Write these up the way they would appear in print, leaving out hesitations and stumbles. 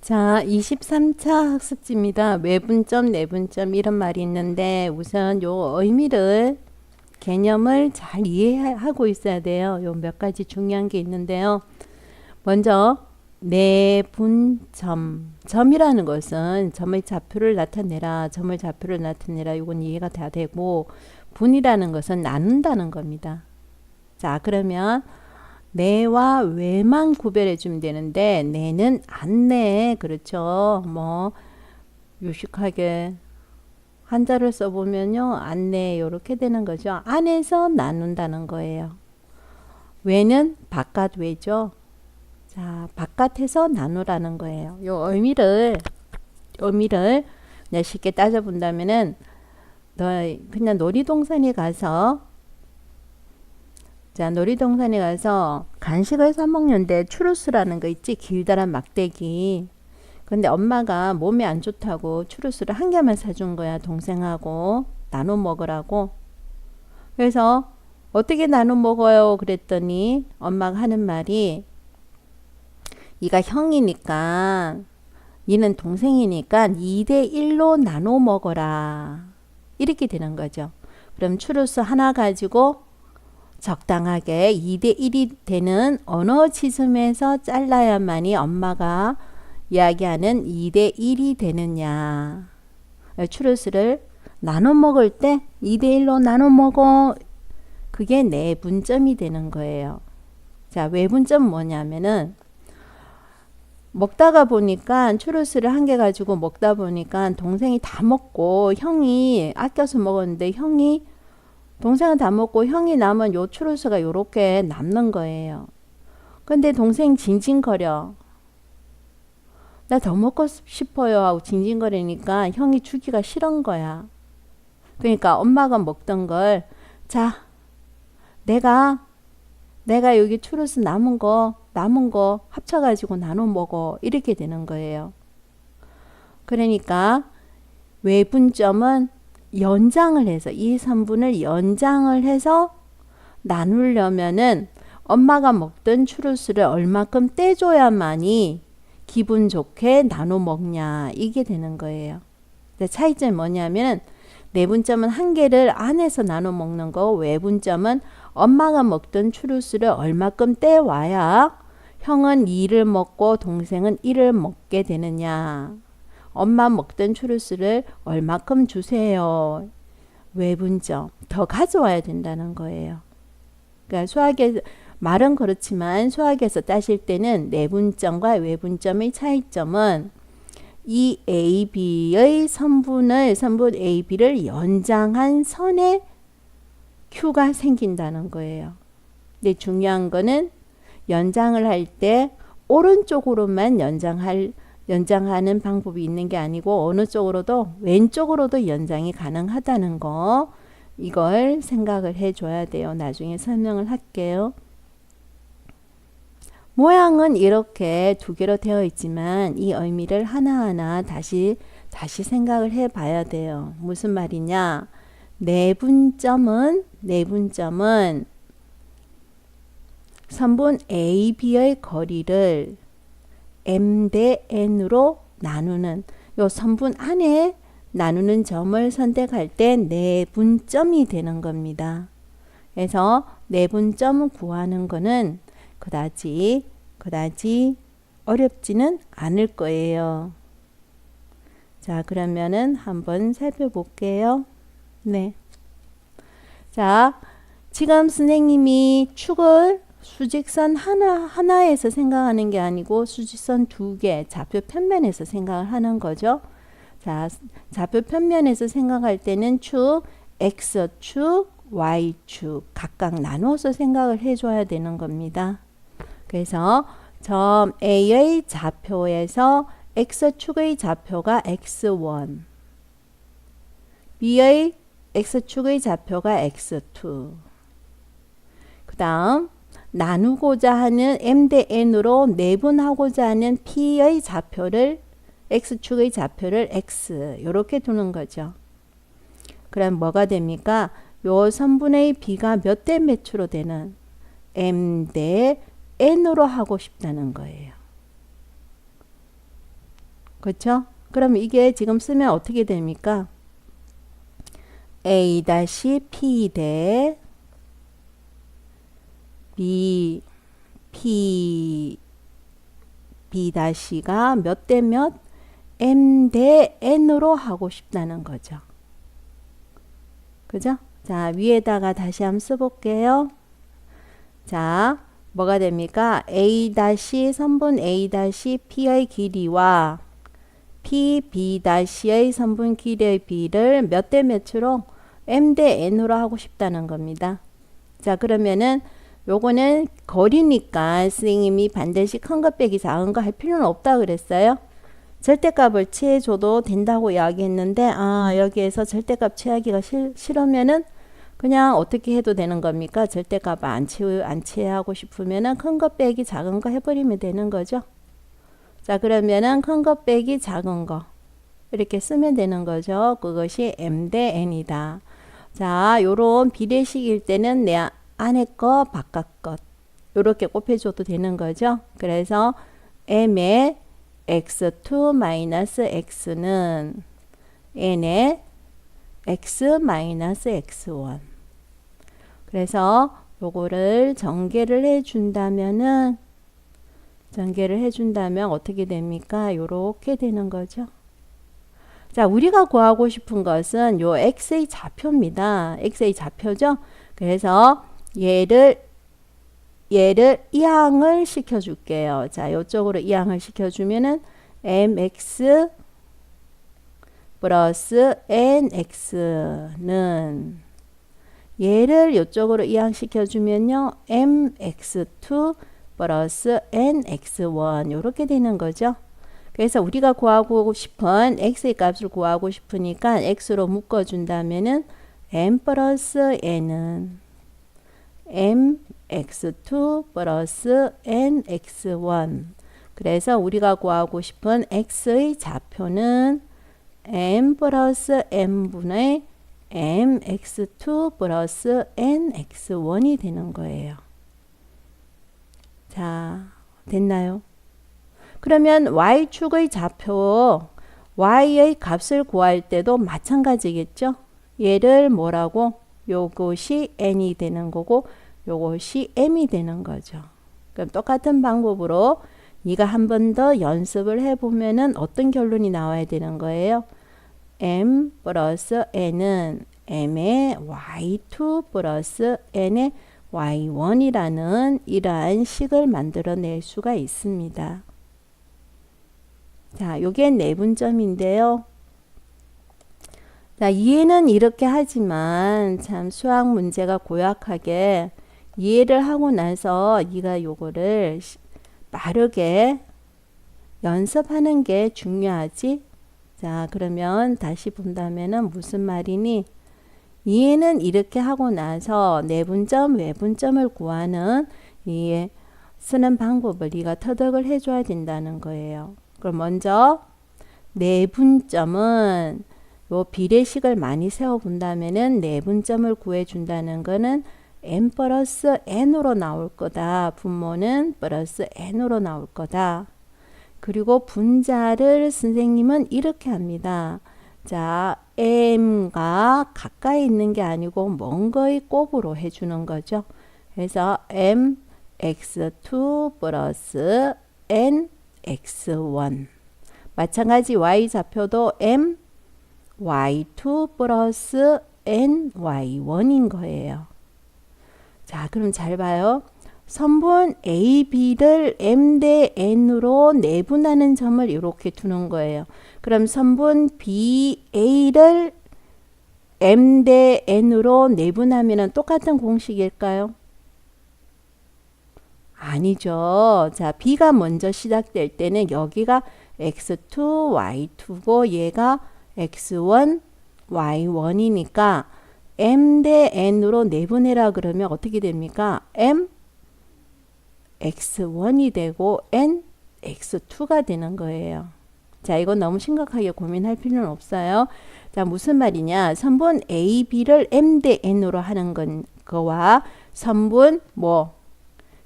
자, 23차 학습지입니다. 외분점, 내분점 이런 말이 있는데 우선 요 의미를 개념을 잘 이해하고 있어야 돼요. 요 몇 가지 중요한 게 있는데요. 먼저 내분점, 점이라는 것은 점의 좌표를 나타내라, 점의 좌표를 나타내라. 이건 이해가 다 되고 분이라는 것은 나눈다는 겁니다. 자, 그러면 내와 외만 구별해 주면 되는데 내는 안내, 그렇죠. 뭐 요식하게 한자를 써보면요, 안내 이렇게 되는 거죠. 안에서 나눈다는 거예요. 외는 바깥 외죠. 자, 바깥에서 나누라는 거예요. 요 의미를 그냥 쉽게 따져본다면은 너 그냥 놀이동산에 가서, 자, 놀이동산에 가서 간식을 사 먹는데 추루스라는 거 있지? 길다란 막대기. 근데 엄마가 몸에 안 좋다고 추루스를 한 개만 사준 거야. 동생하고 나눠 먹으라고. 그래서 어떻게 나눠 먹어요? 그랬더니 엄마가 하는 말이, 네가 형이니까, 니는 동생이니까 2대1로 나눠 먹어라. 이렇게 되는 거죠. 그럼 추루스 하나 가지고 적당하게 2대1이 되는 어느 지점에서 잘라야만이 엄마가 이야기하는 2대1이 되느냐. 추루스를 나눠 먹을 때 2대1로 나눠 먹어. 그게 내분점이 되는 거예요. 자, 외분점 뭐냐면은 먹다가 보니까 추루스를 한 개 가지고 먹다 보니까 동생이 다 먹고 형이 아껴서 먹었는데 동생은 다 먹고 형이 남은 요 추루스가 요렇게 남는 거예요. 근데 동생 징징거려. 나 더 먹고 싶어요 하고 징징거리니까 형이 주기가 싫은 거야. 그러니까 엄마가 먹던 걸, 자, 내가 여기 추루스 남은 거 합쳐가지고 나눠 먹어. 이렇게 되는 거예요. 그러니까 외분점은 연장을 해서, 이 선분을 연장을 해서 나누려면은 엄마가 먹던 추루스를 얼마큼 떼줘야만이 기분 좋게 나눠 먹냐, 이게 되는 거예요. 차이점이 뭐냐면 내분점은 한 개를 안에서 나눠 먹는 거, 외분점은 엄마가 먹던 추루스를 얼마큼 떼와야 형은 2를 먹고 동생은 1을 먹게 되느냐. 엄마 먹던 추루스를 얼마큼 주세요. 외분점. 더 가져와야 된다는 거예요. 그러니까 수학에, 말은 그렇지만 수학에서 따질 때는 내분점과 외분점의 차이점은 이 AB의 선분 AB를 연장한 선에 Q가 생긴다는 거예요. 근데 중요한 거는 연장을 할 때 오른쪽으로만 연장하는 방법이 있는 게 아니고 어느 쪽으로도, 왼쪽으로도 연장이 가능하다는 거, 이걸 생각을 해줘야 돼요. 나중에 설명을 할게요. 모양은 이렇게 두 개로 되어 있지만 이 의미를 하나하나 다시 생각을 해 봐야 돼요. 무슨 말이냐? 내분점은 선분 AB의 거리를 M 대 N으로 나누는, 요 선분 안에 나누는 점을 선택할 때 내분점이 되는 겁니다. 그래서 내분점 구하는 거는 그다지 어렵지는 않을 거예요. 자, 그러면은 한번 살펴볼게요. 네. 자, 지금 선생님이 축을 수직선 하나에서 생각하는 게 아니고 수직선 두 개, 좌표 편면에서 생각을 하는 거죠. 자, 좌표 편면에서 생각할 때는 축, X축, Y축 각각 나눠서 생각을 해줘야 되는 겁니다. 그래서 점 A의 좌표에서 X축의 좌표가 X1, B의 X축의 좌표가 X2, 그 다음 나누고자 하는 M 대 N으로 내분하고자 하는 P의 좌표를, X축의 좌표를 X, 이렇게 두는 거죠. 그럼 뭐가 됩니까? 요 선분의 B가 몇 대 몇으로 되는 M 대 N으로 하고 싶다는 거예요. 그쵸? 그럼 이게 지금 쓰면 어떻게 됩니까? A-P 대 B, P, B-가 몇 대 몇? M 대 N으로 하고 싶다는 거죠. 그죠? 자, 위에다가 다시 한번 써볼게요. 자, 뭐가 됩니까? A- 선분 A-P의 길이와 P, B-의 선분 길이의 B를 몇 대 몇으로? M 대 N으로 하고 싶다는 겁니다. 자, 그러면은 요거는 거리니까 선생님이 반드시 큰 것 빼기 작은 거 할 필요는 없다 그랬어요. 절대값을 취해줘도 된다고 이야기했는데 여기에서 절대값 취하기가 싫으면은 그냥 어떻게 해도 되는 겁니까? 절대값 안 취하고 싶으면은 큰 거 빼기 작은 거 해버리면 되는 거죠. 자, 그러면은 큰 거 빼기 작은 거 이렇게 쓰면 되는 거죠. 그것이 M 대 N이다. 자, 요런 비례식일 때는 내 안에 거 바깥 것 요렇게 곱해줘도 되는 거죠. 그래서 M의 x2 마이너스 x는 n의 x 마이너스 x1. 그래서 요거를 전개를 해준다면 어떻게 됩니까? 요렇게 되는 거죠. 자, 우리가 구하고 싶은 것은 요 x의 좌표입니다. x의 좌표죠. 그래서 얘를 이항을 시켜줄게요. 자, 이쪽으로 이항을 시켜주면은 mx 플러스 nx는 얘를 이쪽으로 이항시켜주면요. mx2 플러스 nx1 이렇게 되는 거죠. 그래서 우리가 구하고 싶은 x의 값을 구하고 싶으니까 x로 묶어준다면은 m 플러스 n은 mx2 플러스 nx1 그래서 우리가 구하고 싶은 x의 좌표는 m 플러스 n분의 mx2 플러스 nx1이 되는 거예요. 자, 됐나요? 그러면 y축의 좌표 y의 값을 구할 때도 마찬가지겠죠? 얘를 뭐라고? 요것이 n이 되는 거고 요것이 m이 되는 거죠. 그럼 똑같은 방법으로 네가 한 번 더 연습을 해보면은 어떤 결론이 나와야 되는 거예요? m 플러스 n은 m의 y2 플러스 n의 y1이라는 이러한 식을 만들어낼 수가 있습니다. 자, 요게 내분점인데요. 자, 이해는 이렇게 하지만 참 수학 문제가 고약하게 이해를 하고 나서 네가 요거를 빠르게 연습하는 게 중요하지. 자, 그러면 다시 본다면은 무슨 말이니? 이해는 이렇게 하고 나서 내분점, 외분점을 구하는 이 쓰는 방법을 네가 터득을 해줘야 된다는 거예요. 그럼 먼저 내분점은 요 비례식을 많이 세워본다면은 내분점을 구해준다는 거는 n 플러스 n으로 나올 거다. 분모는 플러스 n으로 나올 거다. 그리고 분자를 선생님은 이렇게 합니다. 자, m과 가까이 있는 게 아니고 먼 거의 곱으로 해주는 거죠. 그래서 m x2 플러스 n x1 마찬가지 y 좌표도 m y2 플러스 n y1인 거예요. 자, 그럼 잘 봐요. 선분 AB를 M 대 N으로 내분하는 점을 이렇게 두는 거예요. 그럼 선분 BA를 M 대 N으로 내분하면 똑같은 공식일까요? 아니죠. 자, B가 먼저 시작될 때는 여기가 X2, Y2고 얘가 X1, Y1이니까 M 대 N으로 내분해라 그러면 어떻게 됩니까? M X1이 되고 N X2가 되는 거예요. 자, 이건 너무 심각하게 고민할 필요는 없어요. 자, 무슨 말이냐? 선분 A, B를 M 대 N으로 하는 거와 선분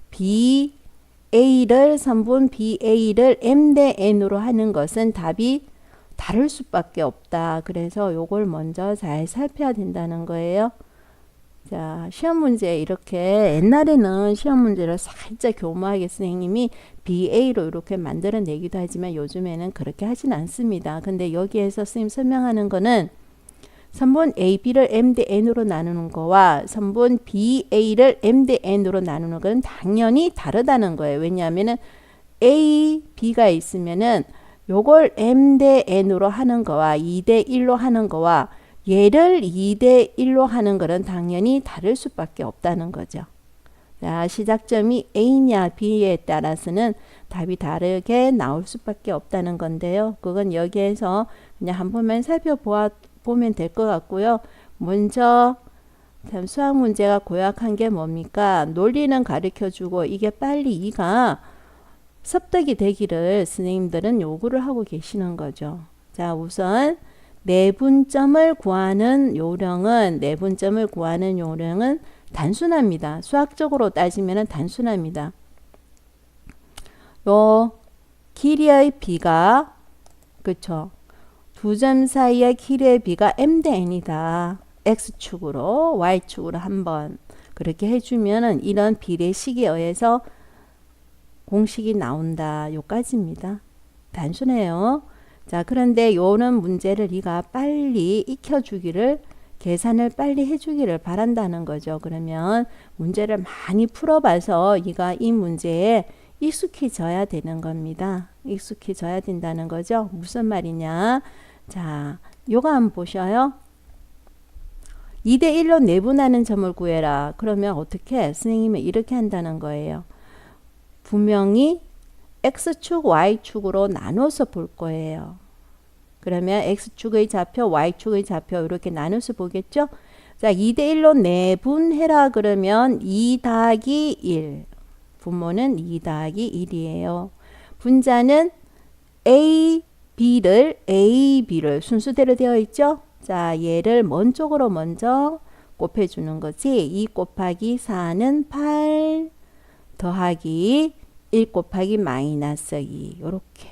B, A를 선분 BA를 M 대 N으로 하는 것은 답이 다를 수밖에 없다. 그래서 요걸 먼저 잘 살펴야 된다는 거예요. 자, 시험 문제 이렇게 옛날에는 시험 문제를 살짝 교묘하게 선생님이 BA로 이렇게 만들어내기도 하지만 요즘에는 그렇게 하진 않습니다. 근데 여기에서 선생님 설명하는 거는 선분 AB를 M 대 N으로 나누는 거와 선분 BA를 M 대 N으로 나누는 건 당연히 다르다는 거예요. 왜냐하면은 A, B가 있으면은 요걸 M 대 N으로 하는 거와 2 대 1로 하는 거와 얘를 2 대 1로 하는 거는 당연히 다를 수밖에 없다는 거죠. 자, 시작점이 A냐 B에 따라서는 답이 다르게 나올 수밖에 없다는 건데요. 그건 여기에서 그냥 한 번만 살펴보면 될 것 같고요. 먼저 참 수학 문제가 고약한 게 뭡니까? 논리는 가르쳐주고 이게 빨리 이가 습득이 되기를 선생님들은 요구를 하고 계시는 거죠. 자, 우선 내분점을 구하는 요령은 단순합니다. 수학적으로 따지면 단순합니다. 요 길이의 비가 그쵸? 두 점 사이의 길이의 비가 M 대 N이다. X축으로 Y축으로 한번 그렇게 해주면은 이런 비례식에 의해서 공식이 나온다. 요까지입니다. 단순해요. 자, 그런데 요런 문제를 네가 빨리 익혀주기를 계산을 빨리 해주기를 바란다는 거죠. 그러면 문제를 많이 풀어봐서 네가 이 문제에 익숙해져야 되는 겁니다. 익숙해져야 된다는 거죠. 무슨 말이냐. 자, 요거 한번 보셔요. 2 대 1로 내분하는 점을 구해라. 그러면 어떻게? 선생님은 이렇게 한다는 거예요. 분명히 X축, Y축으로 나눠서 볼 거예요. 그러면 X축의 좌표, Y축의 좌표 이렇게 나눠서 보겠죠? 자, 2 대 1로 내분해라 그러면 2 더하기 1. 분모는 2 더하기 1이에요. 분자는 A, B를 순서대로 되어 있죠? 자, 얘를 먼 쪽으로 먼저 곱해주는 거지. 2 곱하기 4는 8 더하기 1 곱하기 마이너스 2 요렇게.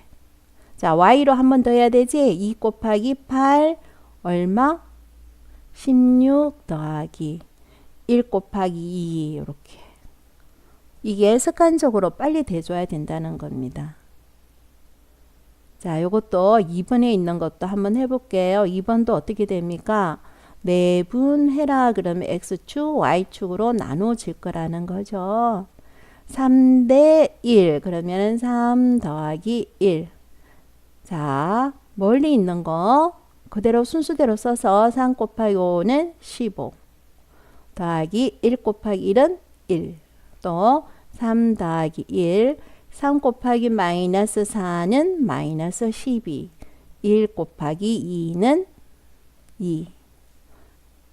자, Y로 한 번 더 해야 되지. 2 곱하기 8 얼마? 16 더하기 1 곱하기 2 요렇게. 이게 습관적으로 빨리 돼줘야 된다는 겁니다. 자, 요것도 2번에 있는 것도 한번 해볼게요. 2번도 어떻게 됩니까? 내분해라 그러면 X축, Y축으로 나눠질 거라는 거죠. 3 대 1 그러면 3 더하기 1. 자, 멀리 있는 거 그대로 순수대로 써서 3 곱하기 5는 15 더하기 1 곱하기 1은 1. 또 3 더하기 1 3 곱하기 마이너스 4는 마이너스 12 1 곱하기 2는 2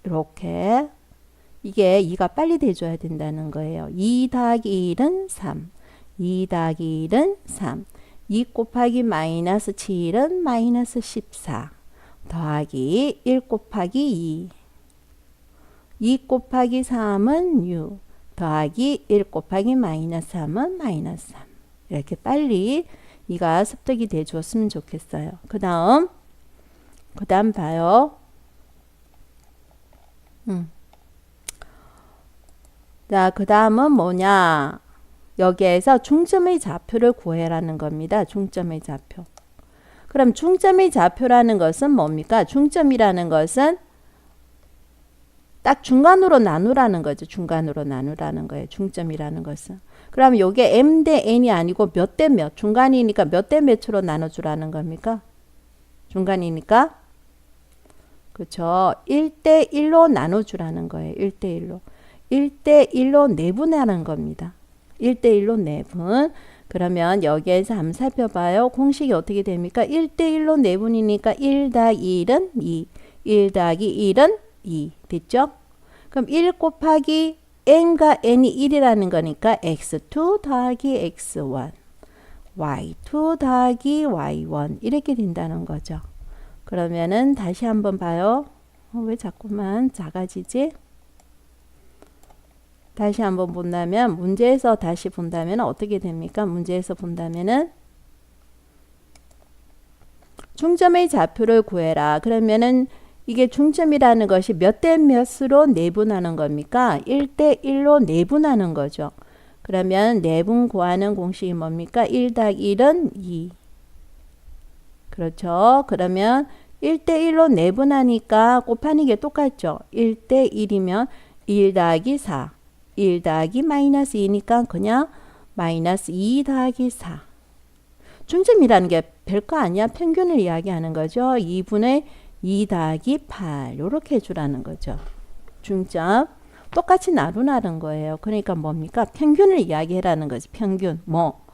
이렇게 이게 2가 빨리 돼줘야 된다는 거예요. 2 더하기 1은 3 2 더하기 1은 3 2 곱하기 마이너스 7은 마이너스 14 더하기 1 곱하기 2 2 곱하기 3은 6 더하기 1 곱하기 마이너스 3은 마이너스 3 이렇게 빨리 이가 습득이 돼 줬으면 좋겠어요. 그 다음 봐요. 자, 그 다음은 뭐냐. 여기에서 중점의 좌표를 구해라는 겁니다. 중점의 좌표. 그럼 중점의 좌표라는 것은 뭡니까? 중점이라는 것은 딱 중간으로 나누라는 거죠. 중간으로 나누라는 거예요. 중점이라는 것은. 그럼 요게 M 대 N이 아니고 몇 대 몇, 중간이니까 몇 대 몇으로 나눠주라는 겁니까? 중간이니까. 그렇죠. 1대 1로 나눠주라는 거예요. 1대 1로. 1대 1로 내분하는 겁니다. 1대 1로 내분. 그러면 여기에서 한번 살펴봐요. 공식이 어떻게 됩니까? 1대 1로 내분이니까 1 더하기 1은 2. 1 더하기 1은 2. 됐죠? 그럼 1 곱하기 n과 n이 1이라는 거니까 x2 더하기 x1 y2 더하기 y1 이렇게 된다는 거죠. 그러면은 다시 한번 봐요. 왜 자꾸만 작아지지? 다시 한번 본다면, 문제에서 다시 본다면 어떻게 됩니까? 문제에서 본다면은 중점의 좌표를 구해라. 그러면은 이게 중점이라는 것이 몇 대 몇으로 내분하는 겁니까? 1대 1로 내분하는 거죠. 그러면 내분 구하는 공식이 뭡니까? 1 더하기 1은 2. 그렇죠. 그러면 1대 1로 내분하니까 곱하는 게 똑같죠. 1대 1이면 1 더하기 4. 1 더하기 마이너스 2니까 그냥 마이너스 2 더하기 4. 중점이라는 게 별거 아니야. 평균을 이야기하는 거죠. 2분의 2 더하기 8 이렇게 해주라는 거죠. 중점 똑같이 나누라는 거예요. 그러니까 뭡니까? 평균을 이야기해라는 거지. 평균 뭐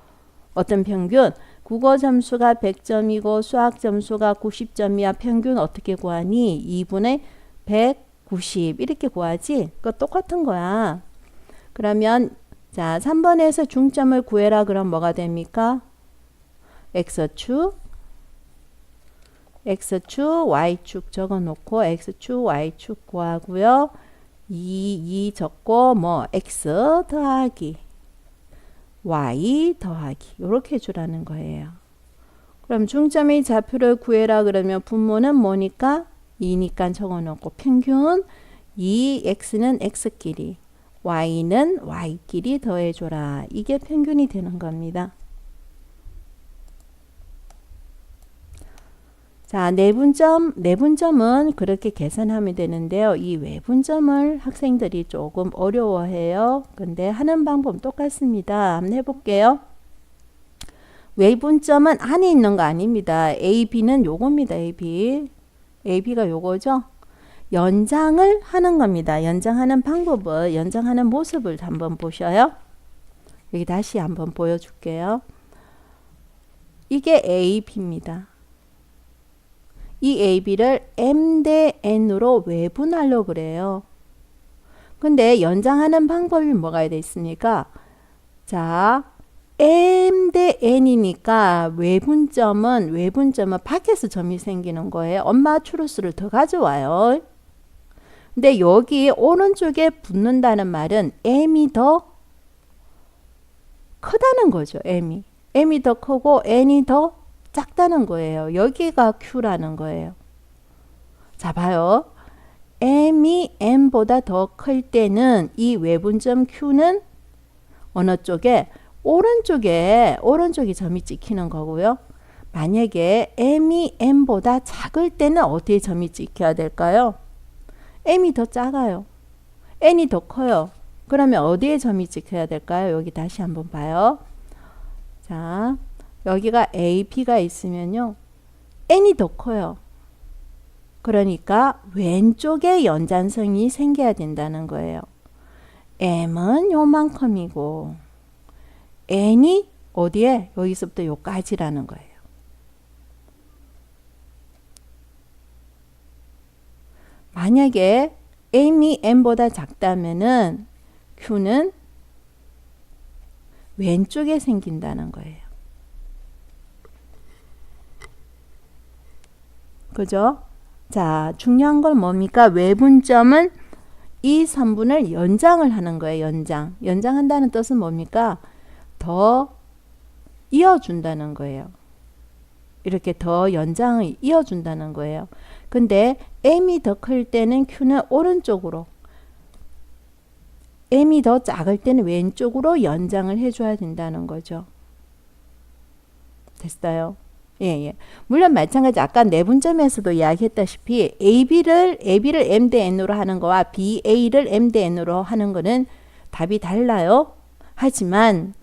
어떤 평균? 국어 점수가 100점이고 수학 점수가 90점이야. 평균 어떻게 구하니? 2분의 190 이렇게 구하지. 그거 똑같은 거야. 그러면 자 3번에서 중점을 구해라. 그럼 뭐가 됩니까? X축 Y축 적어놓고 X축 Y축 구하고요. 2 적고 뭐 X 더하기 Y 더하기 이렇게 해주라는 거예요. 그럼 중점의 좌표를 구해라 그러면 분모는 뭐니까? 2니까 적어놓고 평균 2X는 X끼리 Y는 Y끼리 더해줘라. 이게 평균이 되는 겁니다. 자, 내분점은 그렇게 계산하면 되는데요. 이 외분점을 학생들이 조금 어려워해요. 근데 하는 방법 똑같습니다. 한번 해볼게요. 외분점은 안에 있는 거 아닙니다. AB는 요겁니다. AB가 요거죠. 연장을 하는 겁니다. 연장하는 방법을, 연장하는 모습을 한번 보셔요. 여기 다시 한번 보여줄게요. 이게 AB입니다. 이 AB를 M 대 N으로 외분하려고 그래요. 근데 연장하는 방법이 뭐가 되어 있습니까? 자, M 대 N이니까 외분점은 밖에서 점이 생기는 거예요. 엄마 추로스를 더 가져와요. 근데 여기 오른쪽에 붙는다는 말은 M이 더 크다는 거죠. M이 더 크고 N이 더 작다는 거예요. 여기가 Q라는 거예요. 자, 봐요. M이 N보다 더 클 때는 이 외분점 Q는 어느 쪽에? 오른쪽에 점이 찍히는 거고요. 만약에 M이 N보다 작을 때는 어디에 점이 찍혀야 될까요? M이 더 작아요. N이 더 커요. 그러면 어디에 점이 찍혀야 될까요? 여기 다시 한번 봐요. 자, 여기가 AB가 있으면요. N이 더 커요. 그러니까 왼쪽에 연장선이 생겨야 된다는 거예요. M은 요만큼이고 N이 어디에? 여기서부터 요까지라는 거예요. 만약에 M이 N보다 작다면은 Q는 왼쪽에 생긴다는 거예요. 그죠? 자, 중요한 건 뭡니까? 외분점은 이 선분을 연장을 하는 거예요. 연장한다는 뜻은 뭡니까? 더 이어준다는 거예요. 이렇게 더 연장을 이어준다는 거예요. 근데 M이 더 클 때는 Q는 오른쪽으로, M이 더 작을 때는 왼쪽으로 연장을 해줘야 된다는 거죠. 됐어요? 예. 물론 마찬가지 아까 내분점에서도 이야기했다시피 AB를 M 대 N으로 하는 거와 BA를 M 대 N으로 하는 거는 답이 달라요. 하지만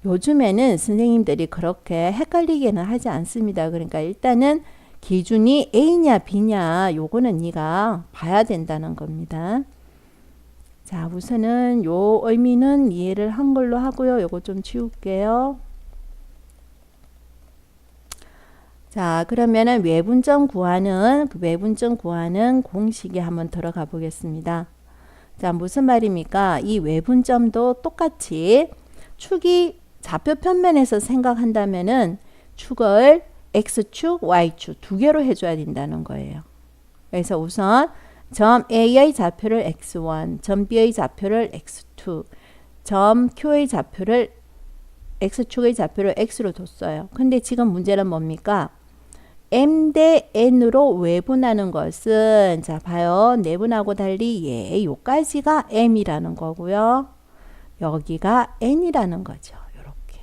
요즘에는 선생님들이 그렇게 헷갈리게는 하지 않습니다. 그러니까 일단은 기준이 A냐 B냐 요거는 네가 봐야 된다는 겁니다. 자, 우선은 요 의미는 이해를 한 걸로 하고요. 요거 좀 지울게요. 자, 그러면은 외분점 구하는 공식에 한번 들어가 보겠습니다. 자, 무슨 말입니까? 이 외분점도 똑같이 축이 좌표 편면에서 생각한다면은 축을 X축, Y축 두 개로 해줘야 된다는 거예요. 그래서 우선 점 A의 좌표를 x1, 점 B의 좌표를 x2, 점 Q의 좌표를 x축의 좌표를 x로 뒀어요. 근데 지금 문제는 뭡니까? m 대 n으로 외분하는 것은 자 봐요. 내분하고 달리 요까지가 m이라는 거고요. 여기가 n이라는 거죠. 요렇게.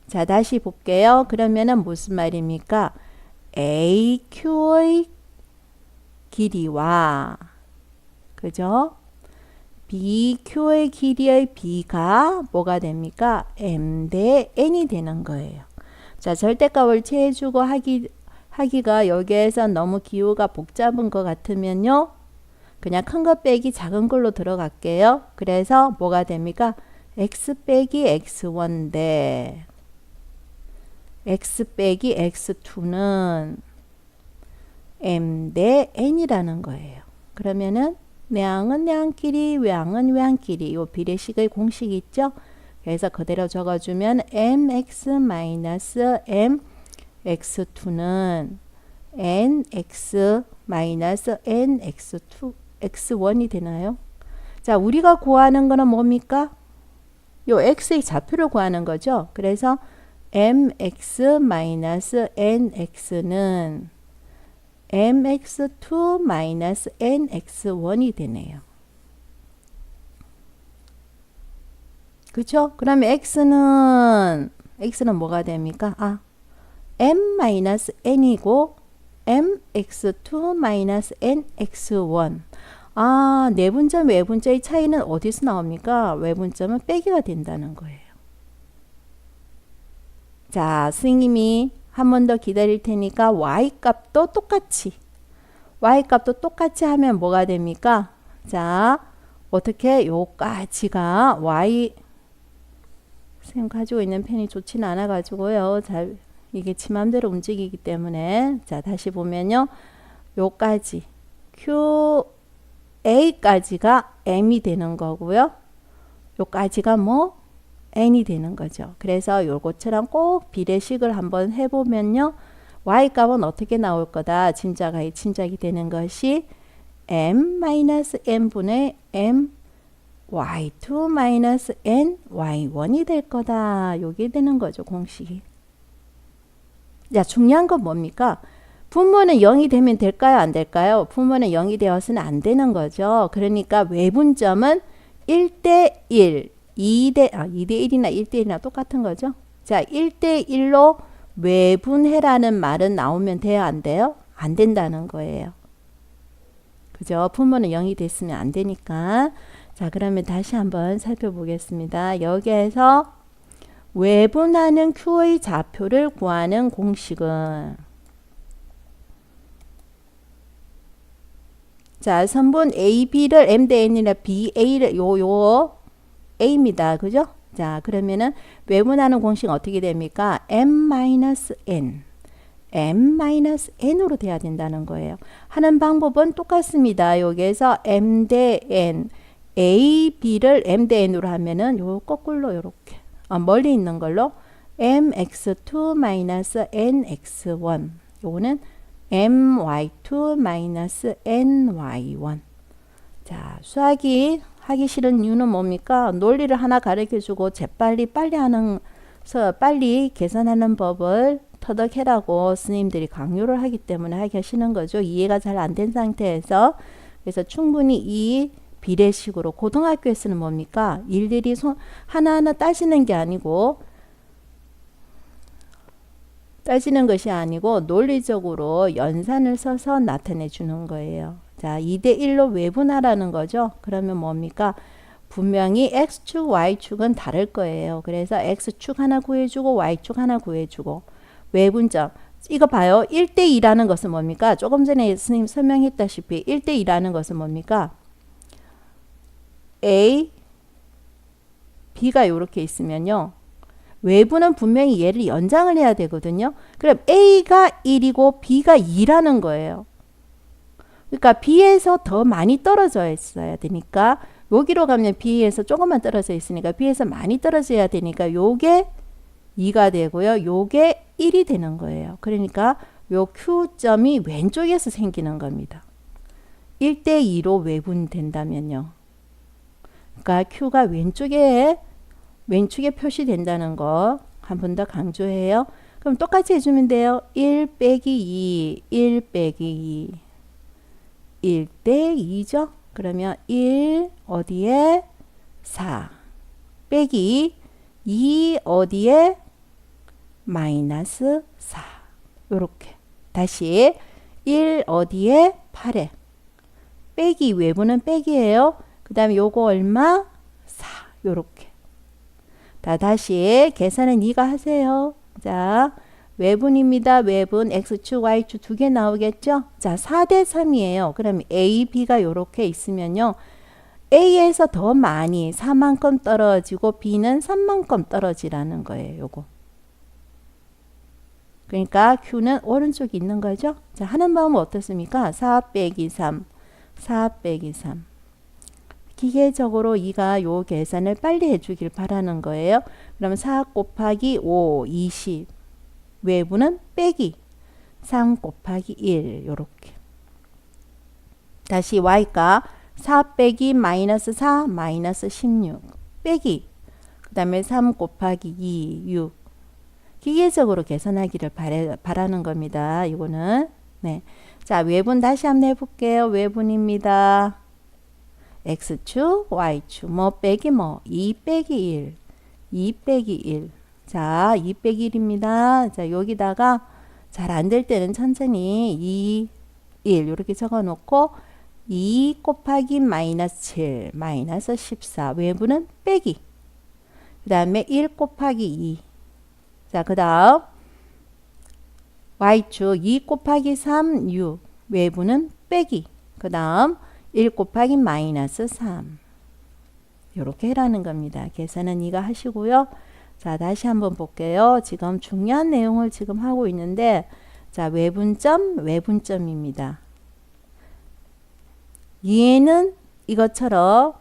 자 다시 볼게요. 그러면은 무슨 말입니까? AQ의 길이와 그죠? BQ의 길이의 B가 뭐가 됩니까? M 대 N이 되는 거예요. 자, 절대값을 취해주고 하기가 여기에서 너무 기호가 복잡한 것 같으면요. 그냥 큰 거 빼기 작은 걸로 들어갈게요. 그래서 뭐가 됩니까? X 빼기 X1 대 X 빼기 X2는 M 대 N이라는 거예요. 그러면은 내항은 내항끼리, 외항은 외항끼리 요 비례식의 공식이 있죠. 그래서 그대로 적어주면 mx-mx2는 nx-nx2 x1이 되나요? 자, 우리가 구하는 거는 뭡니까? 요 x의 좌표를 구하는 거죠. 그래서 mx-nx는 mx2-nx1이 되네요. 그쵸? 그러면 x는 뭐가 됩니까? m-n이고 mx2-nx1 내분점 외분점의 차이는 어디서 나옵니까? 외분점은 빼기가 된다는 거예요. 자, 선생님이 한 번 더 기다릴 테니까 y값도 똑같이 하면 뭐가 됩니까? 자, 어떻게 요까지가 y 선생님 가지고 있는 펜이 좋지는 않아 가지고요. 잘 이게 지 맘대로 움직이기 때문에 자, 다시 보면요. 요까지 QA까지가 M이 되는 거고요. 요까지가 뭐 n이 되는 거죠. 그래서 요것처럼 꼭 비례식을 한번 해보면요. y값은 어떻게 나올 거다. 짐작이 되는 것이 m-n분의 m y2-n y1이 될 거다. 요게 되는 거죠. 공식이. 자, 중요한 건 뭡니까? 분모는 0이 되면 될까요? 안 될까요? 분모는 0이 되어서는 안 되는 거죠. 그러니까 외분점은 1대1 2대1이나 1대1이나 똑같은 거죠. 자, 1대1로 외분해라는 말은 나오면 돼요? 안 돼요? 안 된다는 거예요. 그죠? 분모는 0이 됐으면 안 되니까. 자, 그러면 다시 한번 살펴보겠습니다. 여기에서 외분하는 Q의 좌표를 구하는 공식은 자, 선분 AB를 M 대 N이나 BA를 A입니다. 그죠? 자, 그러면은 외분하는 공식 어떻게 됩니까? M-N. M-N으로 돼야 된다는 거예요. 하는 방법은 똑같습니다. 여기에서 M 대 N, A, B를 M 대 N으로 하면은 요 거꾸로 요렇게 멀리 있는 걸로 MX2-NX1 요거는 MY2-NY1. 자, 수학이 하기 싫은 이유는 뭡니까? 논리를 하나 가르쳐주고 재빨리 빨리 계산하는 법을 터득해라고 스님들이 강요를 하기 때문에 하기 싫은 거죠. 이해가 잘 안 된 상태에서. 그래서 충분히 이 비례식으로 고등학교에서는 뭡니까? 일일이 하나하나 따지는 게 아니고 따지는 것이 아니고 논리적으로 연산을 써서 나타내 주는 거예요. 자, 2대1로 외분하라는 거죠. 그러면 뭡니까? 분명히 X축, Y축은 다를 거예요. 그래서 X축 하나 구해주고 Y축 하나 구해주고 외분점. 이거 봐요. 1대2라는 것은 뭡니까? 조금 전에 스님 설명했다시피 1대2라는 것은 뭡니까? A, B가 이렇게 있으면요. 외부는 분명히 얘를 연장을 해야 되거든요. 그럼 A가 1이고 B가 2라는 거예요. 그러니까 B에서 더 많이 떨어져 있어야 되니까 여기로 가면 B에서 조금만 떨어져 있으니까 B에서 많이 떨어져야 되니까 요게 2가 되고요. 요게 1이 되는 거예요. 그러니까 요 Q점이 왼쪽에서 생기는 겁니다. 1대2로 외분된다면요. 그러니까 Q가 왼쪽에 표시된다는 거 한 번 더 강조해요. 그럼 똑같이 해주면 돼요. 1 빼기 2, 1 빼기 2. 1대2죠. 그러면 1 어디에 4 빼기 2 어디에 마이너스 4. 요렇게 다시 1 어디에 8에 빼기 외부는 빼기예요. 그 다음에 요거 얼마 4 요렇게 다시 계산은 네가 하세요. 자 외분입니다. 외분 x축 y축 두 개 나오겠죠. 자 4대 3이에요. 그럼 a, b가 요렇게 있으면요. a에서 더 많이 4만큼 떨어지고 b는 3만큼 떨어지라는 거예요. 요거. 그러니까 q는 오른쪽에 있는 거죠. 자 하는 방법은 어떻습니까? 4 빼기 3 4 빼기 3 기계적으로 이가 요 계산을 빨리 해주길 바라는 거예요. 그러면 4 곱하기 5 20 외부는 빼기 3 곱하기 1 요렇게 다시 y가 4 빼기 마이너스 4 마이너스 16 빼기 그 다음에 3 곱하기 2 6 기계적으로 계산하기를 바라는 겁니다. 이거는 네. 자 외분 다시 한번 해볼게요. 외분입니다. x축 y축 뭐 빼기 뭐 2 빼기 1 2 빼기 1 자 2 빼기 1입니다. 자 여기다가 잘 안 될 때는 천천히 2 1 이렇게 적어 놓고 2 곱하기 마이너스 7 마이너스 14 외부는 빼기 그 다음에 1 곱하기 2 자 그 다음 y축 2 곱하기 3 6 외부는 빼기 그 다음 1 곱하기 마이너스 3 이렇게 해라는 겁니다. 계산은 이거 하시고요. 자 다시 한번 볼게요. 지금 중요한 내용을 지금 하고 있는데 자 외분점입니다. 얘는 이것처럼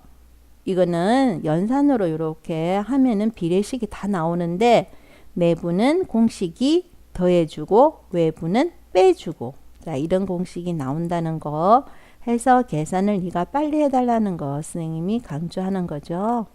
이거는 연산으로 이렇게 하면은 비례식이 다 나오는데 내부는 공식이 더해주고 외부는 빼주고 자 이런 공식이 나온다는 거 해서 계산을 네가 빨리 해달라는 거 선생님이 강조하는 거죠.